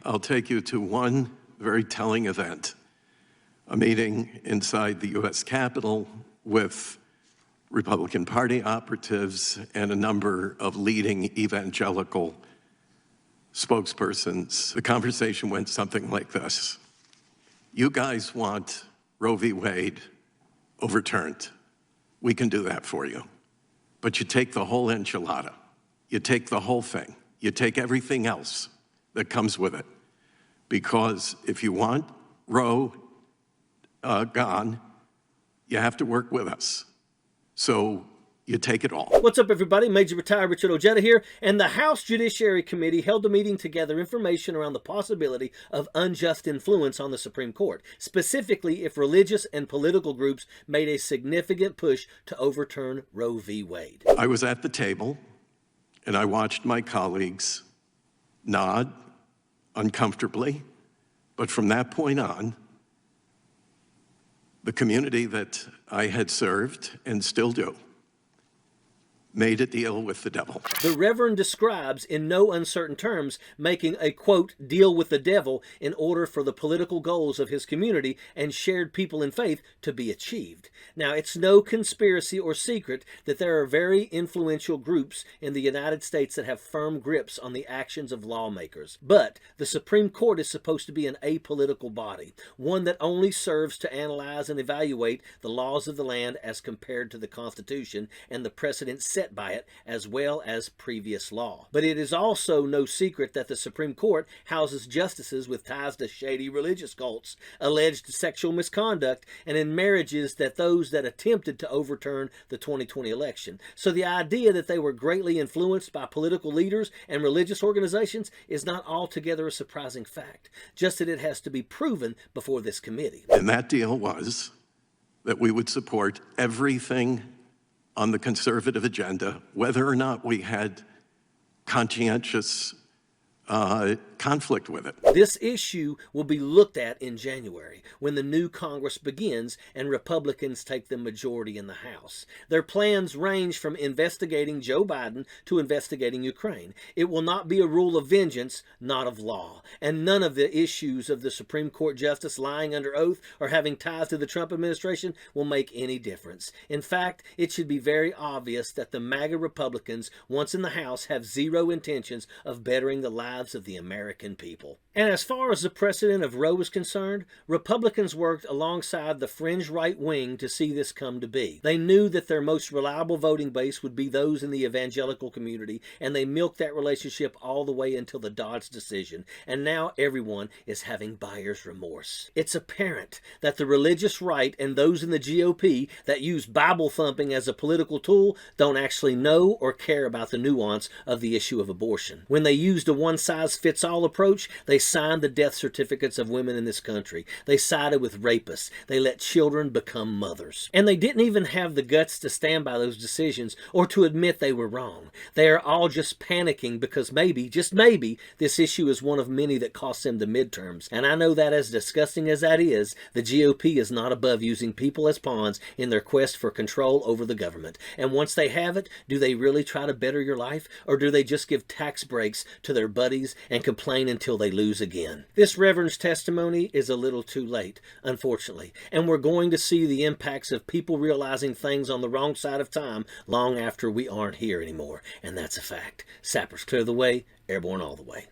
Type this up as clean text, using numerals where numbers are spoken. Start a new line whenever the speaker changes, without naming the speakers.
I'll take you to one very telling event, a meeting inside the U.S. Capitol with Republican Party operatives and a number of leading evangelical spokespersons. The conversation went something like this. You guys want Roe v. Wade overturned. We can do that for you. But you take the whole enchilada. You take the whole thing. You take everything else that comes with it. Because if you want Roe gone, you have to work with us. So you take it all.
What's up, everybody? Major Retired Richard Ojeda here, and the House Judiciary Committee held a meeting to gather information around the possibility of unjust influence on the Supreme Court, specifically if religious and political groups made a significant push to overturn Roe v. Wade.
I was at the table, and I watched my colleagues nod uncomfortably, but from that point on, the community that I had served and still do made a deal with the devil.
The Reverend describes in no uncertain terms making a, quote, deal with the devil in order for the political goals of his community and shared people in faith to be achieved. Now, it's no conspiracy or secret that there are very influential groups in the United States that have firm grips on the actions of lawmakers. But the Supreme Court is supposed to be an apolitical body, one that only serves to analyze and evaluate the laws of the land as compared to the Constitution and the precedent set by it, as well as previous law. But it is also no secret that the Supreme Court houses justices with ties to shady religious cults, alleged sexual misconduct, and in marriages that those that attempted to overturn the 2020 election. So the idea that they were greatly influenced by political leaders and religious organizations is not altogether a surprising fact, just that it has to be proven before this committee.
And that deal was that we would support everything on the conservative agenda, whether or not we had conscientious conflict with it.
This issue will be looked at in January when the new Congress begins and Republicans take the majority in the House. Their plans range from investigating Joe Biden to investigating Ukraine. It will not be a rule of vengeance, not of law. And none of the issues of the Supreme Court justice lying under oath or having ties to the Trump administration will make any difference. In fact, it should be very obvious that the MAGA Republicans, once in the House, have zero intentions of bettering the lives of the American people. And as far as the precedent of Roe is concerned, Republicans worked alongside the fringe right wing to see this come to be. They knew that their most reliable voting base would be those in the evangelical community, and they milked that relationship all the way until the Dobbs decision. And now everyone is having buyer's remorse. It's apparent that the religious right and those in the GOP that use Bible thumping as a political tool don't actually know or care about the nuance of the issue of abortion. When they used a one-size-fits-all approach, they signed the death certificates of women in this country. They sided with rapists. They let children become mothers. And they didn't even have the guts to stand by those decisions or to admit they were wrong. They are all just panicking because maybe, just maybe, this issue is one of many that cost them the midterms. And I know that as disgusting as that is, the GOP is not above using people as pawns in their quest for control over the government. And once they have it, do they really try to better your life, or do they just give tax breaks to their buddies and complain until they lose again? This Reverend's testimony is a little too late, unfortunately, and we're going to see the impacts of people realizing things on the wrong side of time long after we aren't here anymore, and that's a fact. Sappers clear the way, airborne all the way.